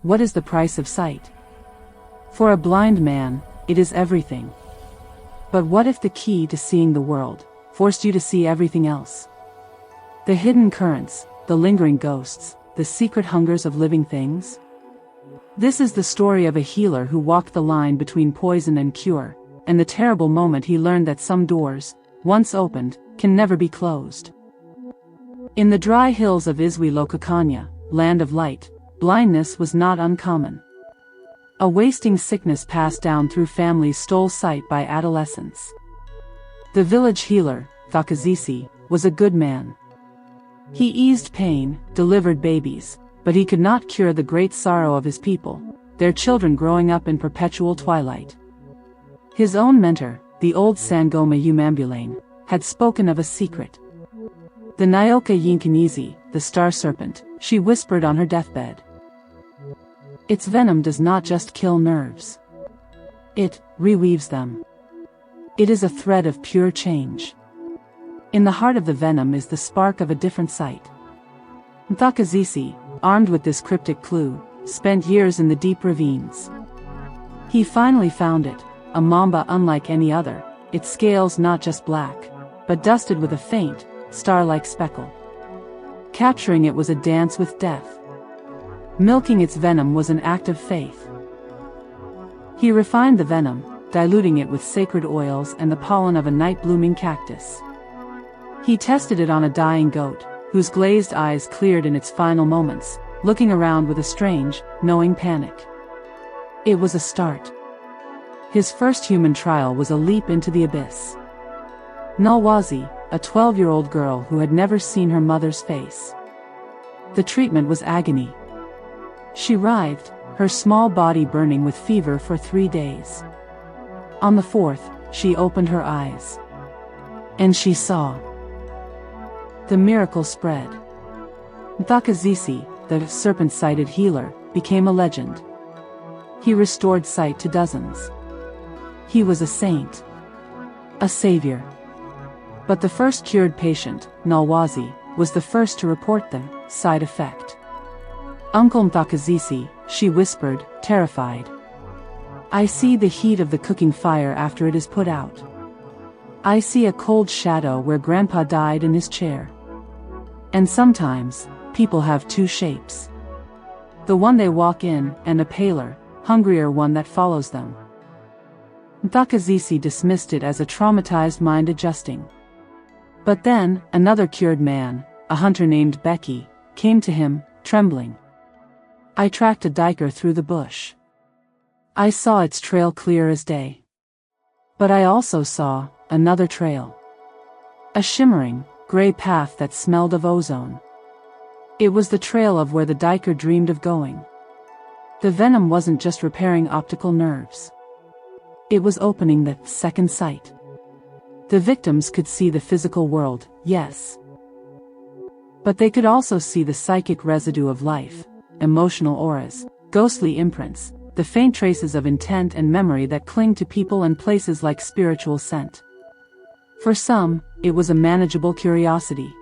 what is the price of sight? For a blind man, it is everything. But what if the key to seeing the world forced you to see everything else? The hidden currents, the lingering ghosts, the secret hungers of living things? This is the story of a healer who walked the line between poison and cure, and the terrible moment he learned that some doors, once opened, can never be closed. In the dry hills of yeNkanyezi, land of light, blindness was not uncommon. A wasting sickness passed down through families stole sight by adolescents. The village healer, Mthokozisi, was a good man. He eased pain, delivered babies, but he could not cure the great sorrow of his people, their children growing up in perpetual twilight. His own mentor, the old Sangoma yeNkanyezi, had spoken of a secret. The Nyoka yeNkanyezi, the Star-Serpent, she whispered on her deathbed. Its venom does not just kill nerves. It reweaves them. It is a thread of pure change. In the heart of the venom is the spark of a different sight. Mthokozisi, armed with this cryptic clue, spent years in the deep ravines. He finally found it, a mamba unlike any other, its scales not just black, but dusted with a faint, star-like speckle. Capturing it was a dance with death. Milking its venom was an act of faith. He refined the venom, diluting it with sacred oils and the pollen of a night-blooming cactus. He tested it on a dying goat, whose glazed eyes cleared in its final moments, looking around with a strange, knowing panic. It was a start. His first human trial was a leap into the abyss. Nyoka, a 12-year-old girl who had never seen her mother's face. The treatment was agony. She writhed, her small body burning with fever for 3 days. On the 4th, she opened her eyes. And she saw. The miracle spread. Mthokozisi, the serpent-sighted healer, became a legend. He restored sight to dozens. He was a saint. A savior. But the first cured patient, Nyoka, was the first to report the side effect. Uncle Mthokozisi, she whispered, terrified. I see the heat of the cooking fire after it is put out. I see a cold shadow where Grandpa died in his chair. And sometimes, people have 2 shapes. The one they walk in, and a paler, hungrier one that follows them. Mthokozisi dismissed it as a traumatized mind adjusting. But then, another cured man, a hunter named Becky, came to him, trembling. I tracked a diker through the bush. I saw its trail clear as day. But I also saw another trail. A shimmering, gray path that smelled of ozone. It was the trail of where the diker dreamed of going. The venom wasn't just repairing optical nerves. It was opening the second sight. The victims could see the physical world, yes. But they could also see the psychic residue of life, emotional auras, ghostly imprints, the faint traces of intent and memory that cling to people and places like spiritual scent. For some, it was a manageable curiosity.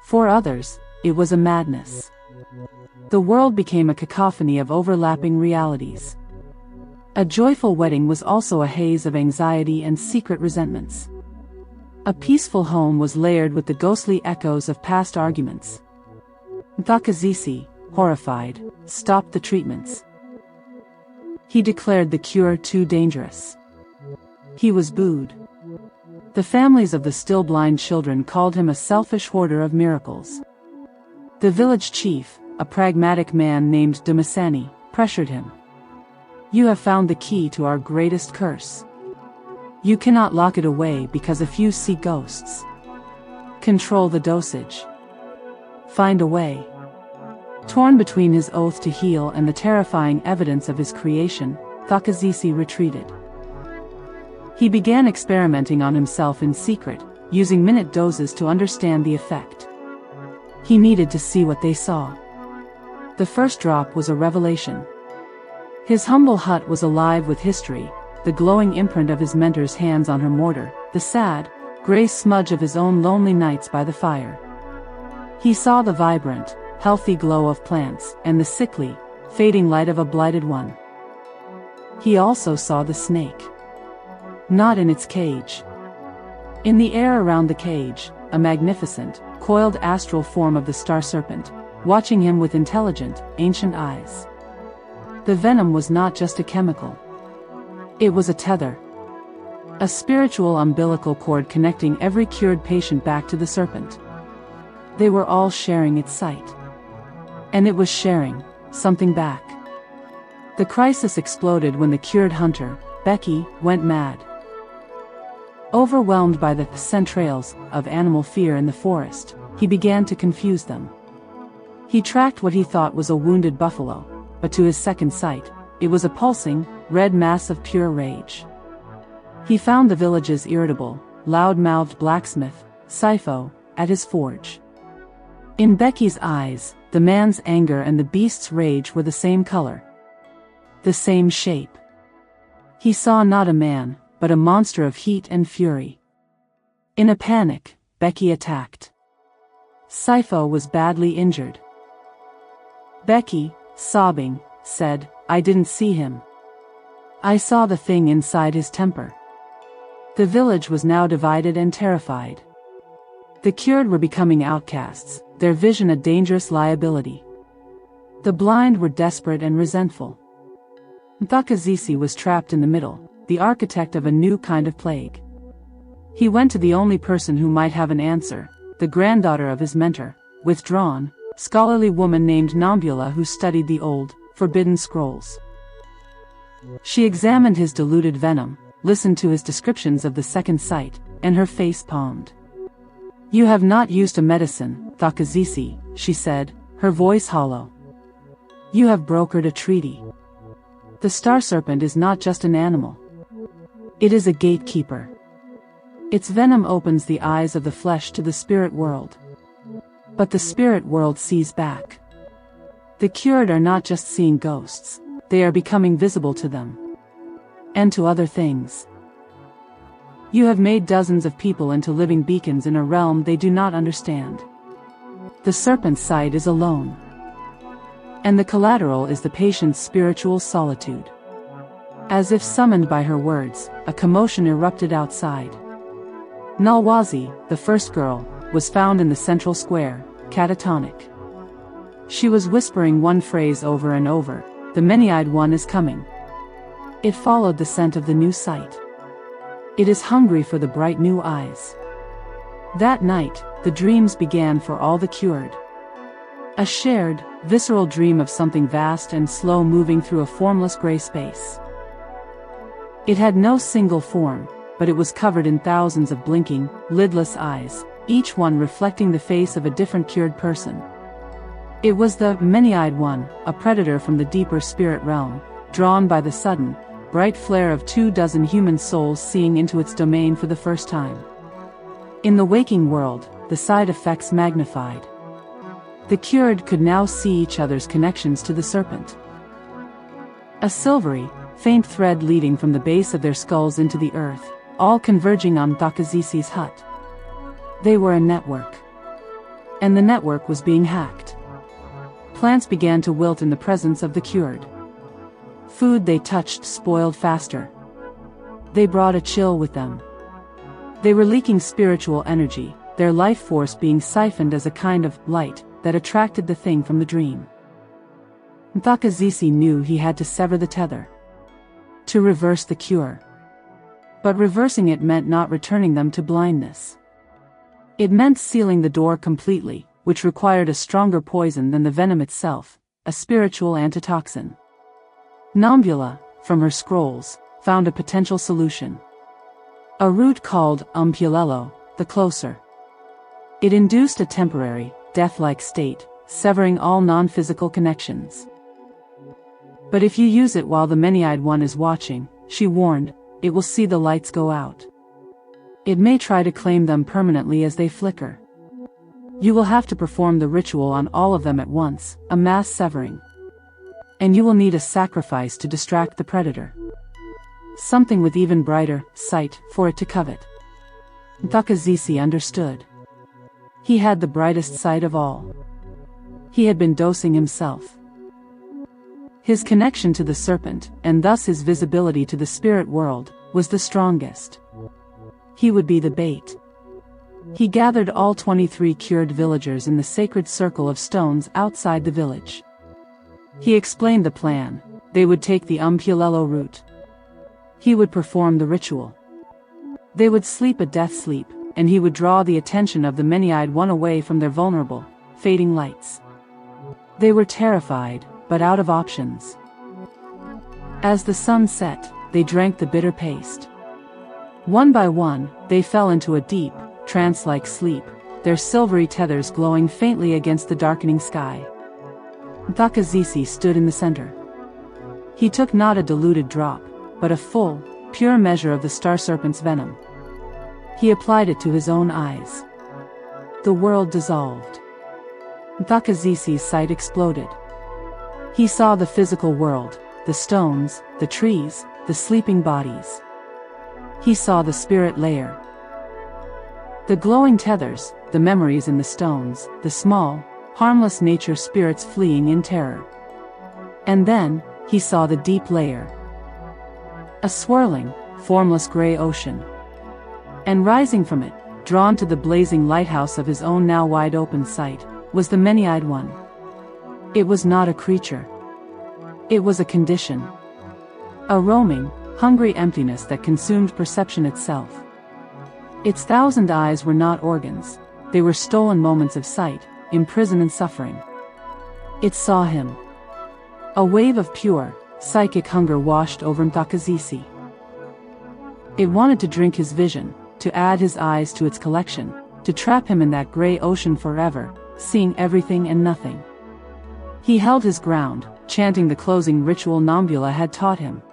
For others, it was a madness. The world became a cacophony of overlapping realities. A joyful wedding was also a haze of anxiety and secret resentments. A peaceful home was layered with the ghostly echoes of past arguments. Mthokozisi, horrified, stopped the treatments. He declared the cure too dangerous. He was booed. The families of the still blind children called him a selfish hoarder of miracles. The village chief, a pragmatic man named Dumasani, pressured him. You have found the key to our greatest curse. You cannot lock it away because a few see ghosts. Control the dosage. Find a way. Torn between his oath to heal and the terrifying evidence of his creation, Mthokozisi retreated. He began experimenting on himself in secret, using minute doses to understand the effect. He needed to see what they saw. The first drop was a revelation. His humble hut was alive with history, the glowing imprint of his mentor's hands on her mortar, the sad, gray smudge of his own lonely nights by the fire. He saw the vibrant, healthy glow of plants, and the sickly, fading light of a blighted one. He also saw the snake. Not in its cage. In the air around the cage, a magnificent, coiled astral form of the Star-Serpent, watching him with intelligent, ancient eyes. The venom was not just a chemical. It was a tether. A spiritual umbilical cord connecting every cured patient back to the serpent. They were all sharing its sight. And it was sharing something back. The crisis exploded when the cured hunter, Becky, went mad. Overwhelmed by the entrails of animal fear in the forest, he began to confuse them. He tracked what he thought was a wounded buffalo, but to his second sight, it was a pulsing, red mass of pure rage. He found the village's irritable, loud-mouthed blacksmith, Sifo, at his forge. In Becky's eyes, the man's anger and the beast's rage were the same color. The same shape. He saw not a man, but a monster of heat and fury. In a panic, Becky attacked. Sifo was badly injured. Becky, sobbing, said, "I didn't see him. I saw the thing inside his temper." The village was now divided and terrified. The cured were becoming outcasts, their vision a dangerous liability. The blind were desperate and resentful. Mthokozisi was trapped in the middle, the architect of a new kind of plague. He went to the only person who might have an answer, the granddaughter of his mentor, withdrawn, scholarly woman named Nombula who studied the old, forbidden scrolls. She examined his diluted venom, listened to his descriptions of the second sight, and her face palmed. "You have not used a medicine, Mthokozisi," she said, her voice hollow. "You have brokered a treaty. The Star-Serpent is not just an animal. It is a gatekeeper. Its venom opens the eyes of the flesh to the spirit world. But the spirit world sees back. The cured are not just seeing ghosts, they are becoming visible to them. And to other things. You have made dozens of people into living beacons in a realm they do not understand. The serpent's sight is alone. And the collateral is the patient's spiritual solitude." As if summoned by her words, a commotion erupted outside. Nyoka, the first girl, was found in the central square, catatonic. She was whispering one phrase over and over, "The many-eyed one is coming." It followed the scent of the new sight. It is hungry for the bright new eyes. That night, the dreams began for all the cured. A shared, visceral dream of something vast and slow moving through a formless gray space. It had no single form, but it was covered in thousands of blinking, lidless eyes, each one reflecting the face of a different cured person. It was the many-eyed one, a predator from the deeper spirit realm, drawn by the sudden, bright flare of 24 human souls seeing into its domain for the first time. In the waking world, the side effects magnified. The cured could now see each other's connections to the serpent. A silvery, faint thread leading from the base of their skulls into the earth, all converging on Mthokozisi's hut. They were a network. And the network was being hacked. Plants began to wilt in the presence of the cured. Food they touched spoiled faster. They brought a chill with them. They were leaking spiritual energy, their life force being siphoned as a kind of light that attracted the thing from the dream. Mthokozisi knew he had to sever the tether. To reverse the cure. But reversing it meant not returning them to blindness. It meant sealing the door completely, which required a stronger poison than the venom itself, a spiritual antitoxin. Nombula, from her scrolls, found a potential solution. A root called Umpulelo, the closer. It induced a temporary, death-like state, severing all non-physical connections. But if you use it while the many-eyed one is watching, she warned, it will see the lights go out. It may try to claim them permanently as they flicker. You will have to perform the ritual on all of them at once, a mass severing. And you will need a sacrifice to distract the predator. Something with even brighter sight for it to covet. Mthokozisi understood. He had the brightest sight of all. He had been dosing himself. His connection to the serpent, and thus his visibility to the spirit world, was the strongest. He would be the bait. He gathered all 23 cured villagers in the sacred circle of stones outside the village. He explained the plan. They would take the Umpulelo route. He would perform the ritual. They would sleep a death sleep, and he would draw the attention of the many-eyed one away from their vulnerable, fading lights. They were terrified, but out of options. As the sun set, they drank the bitter paste. One by one, they fell into a deep, trance-like sleep, their silvery tethers glowing faintly against the darkening sky. Mthokozisi stood in the center. He took not a diluted drop, but a full, pure measure of the Star-Serpent's venom. He applied it to his own eyes. The world dissolved. Mthokozisi's sight exploded. He saw the physical world, the stones, the trees, the sleeping bodies. He saw the spirit layer. The glowing tethers, the memories in the stones, the small, harmless nature spirits fleeing in terror. And then, he saw the deep layer. A swirling, formless gray ocean. And rising from it, drawn to the blazing lighthouse of his own now wide-open sight, was the many-eyed one. It was not a creature. It was a condition. A roaming, hungry emptiness that consumed perception itself. Its 1,000 eyes were not organs, they were stolen moments of sight, imprisoned in suffering. It saw him. A wave of pure, psychic hunger washed over Mthokozisi. It wanted to drink his vision, to add his eyes to its collection, to trap him in that gray ocean forever, seeing everything and nothing. He held his ground, chanting the closing ritual Nambula had taught him.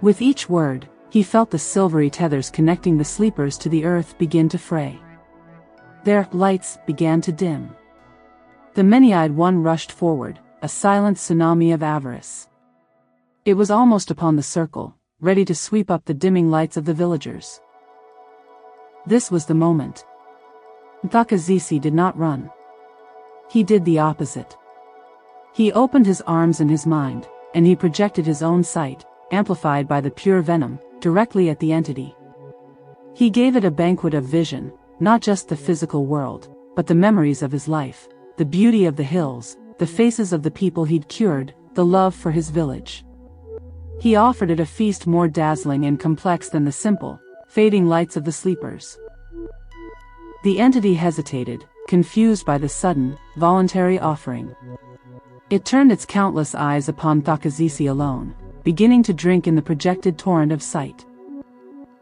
With each word, he felt the silvery tethers connecting the sleepers to the earth begin to fray. Their lights began to dim. The many-eyed one rushed forward, a silent tsunami of avarice. It was almost upon the circle, ready to sweep up the dimming lights of the villagers. This was the moment. Mthokozisi did not run. He did the opposite. He opened his arms and his mind, and he projected his own sight, amplified by the pure venom, directly at the entity. He gave it a banquet of vision, not just the physical world, but the memories of his life, the beauty of the hills, the faces of the people he'd cured, the love for his village. He offered it a feast more dazzling and complex than the simple, fading lights of the sleepers. The entity hesitated, confused by the sudden, voluntary offering. It turned its countless eyes upon Mthokozisi alone, beginning to drink in the projected torrent of sight.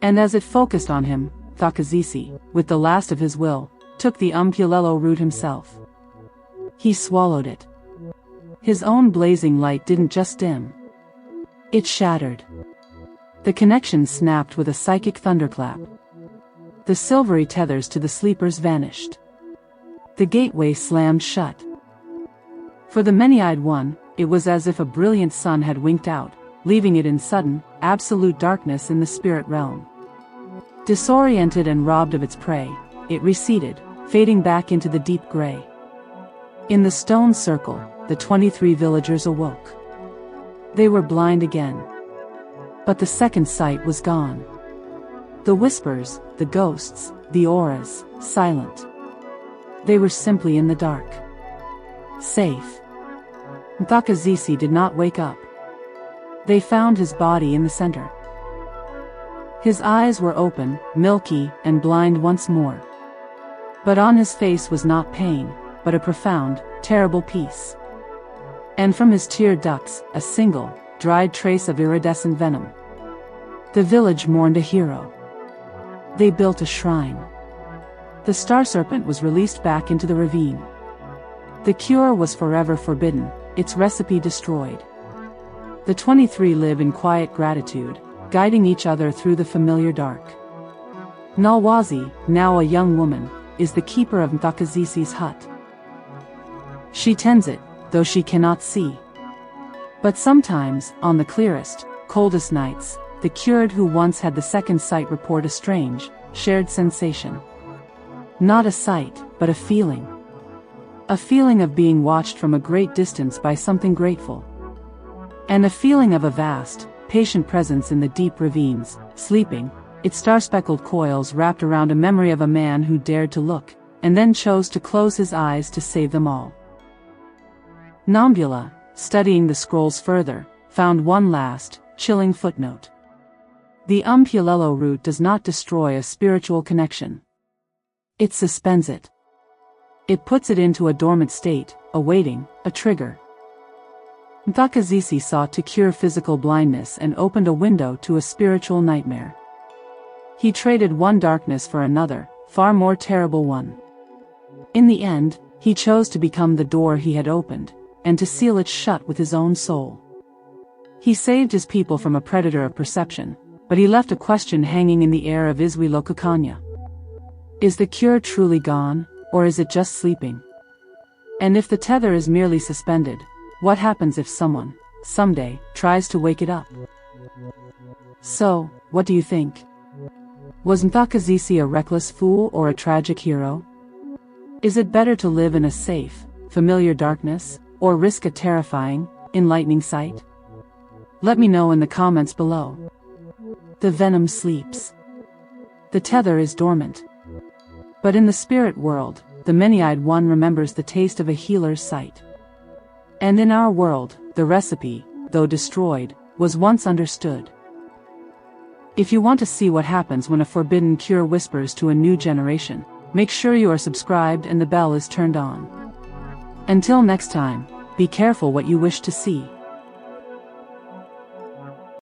And as it focused on him, Mthokozisi, with the last of his will, took the Umpulelo root himself. He swallowed it. His own blazing light didn't just dim. It shattered. The connection snapped with a psychic thunderclap. The silvery tethers to the sleepers vanished. The gateway slammed shut. For the many-eyed one, it was as if a brilliant sun had winked out, leaving it in sudden, absolute darkness in the spirit realm. Disoriented and robbed of its prey, it receded, fading back into the deep gray. In the stone circle, the 23 villagers awoke. They were blind again. But the second sight was gone. The whispers, the ghosts, the auras, silent. They were simply in the dark. Safe. Mthokozisi did not wake up. They found his body in the center. His eyes were open, milky, and blind once more. But on his face was not pain, but a profound, terrible peace. And from his tear ducts, a single, dried trace of iridescent venom. The village mourned a hero. They built a shrine. The Star-Serpent was released back into the ravine. The cure was forever forbidden, its recipe destroyed. The 23 live in quiet gratitude, guiding each other through the familiar dark. Nyoka, now a young woman, is the keeper of Mthokozisi's hut. She tends it, though she cannot see. But sometimes, on the clearest, coldest nights, the cured who once had the second sight report a strange, shared sensation. Not a sight, but a feeling. A feeling of being watched from a great distance by something grateful. and a feeling of a vast, patient presence in the deep ravines, sleeping, its star-speckled coils wrapped around a memory of a man who dared to look, and then chose to close his eyes to save them all. Nombula, studying the scrolls further, found one last, chilling footnote. The Umpulelo root does not destroy a spiritual connection. It suspends it. It puts it into a dormant state, awaiting a trigger. Mthokozisi sought to cure physical blindness and opened a window to a spiritual nightmare. He traded one darkness for another, far more terrible one. In the end, he chose to become the door he had opened, and to seal it shut with his own soul. He saved his people from a predator of perception, but he left a question hanging in the air of Iswi. Is the cure truly gone, or is it just sleeping? And if the tether is merely suspended, what happens if someone, someday, tries to wake it up? So, what do you think? Was Mthokozisi a reckless fool or a tragic hero? Is it better to live in a safe, familiar darkness, or risk a terrifying, enlightening sight? Let me know in the comments below. The venom sleeps. The tether is dormant. But in the spirit world, the many-eyed one remembers the taste of a healer's sight. And in our world, the recipe, though destroyed, was once understood. If you want to see what happens when a forbidden cure whispers to a new generation, make sure you are subscribed and the bell is turned on. Until next time, be careful what you wish to see.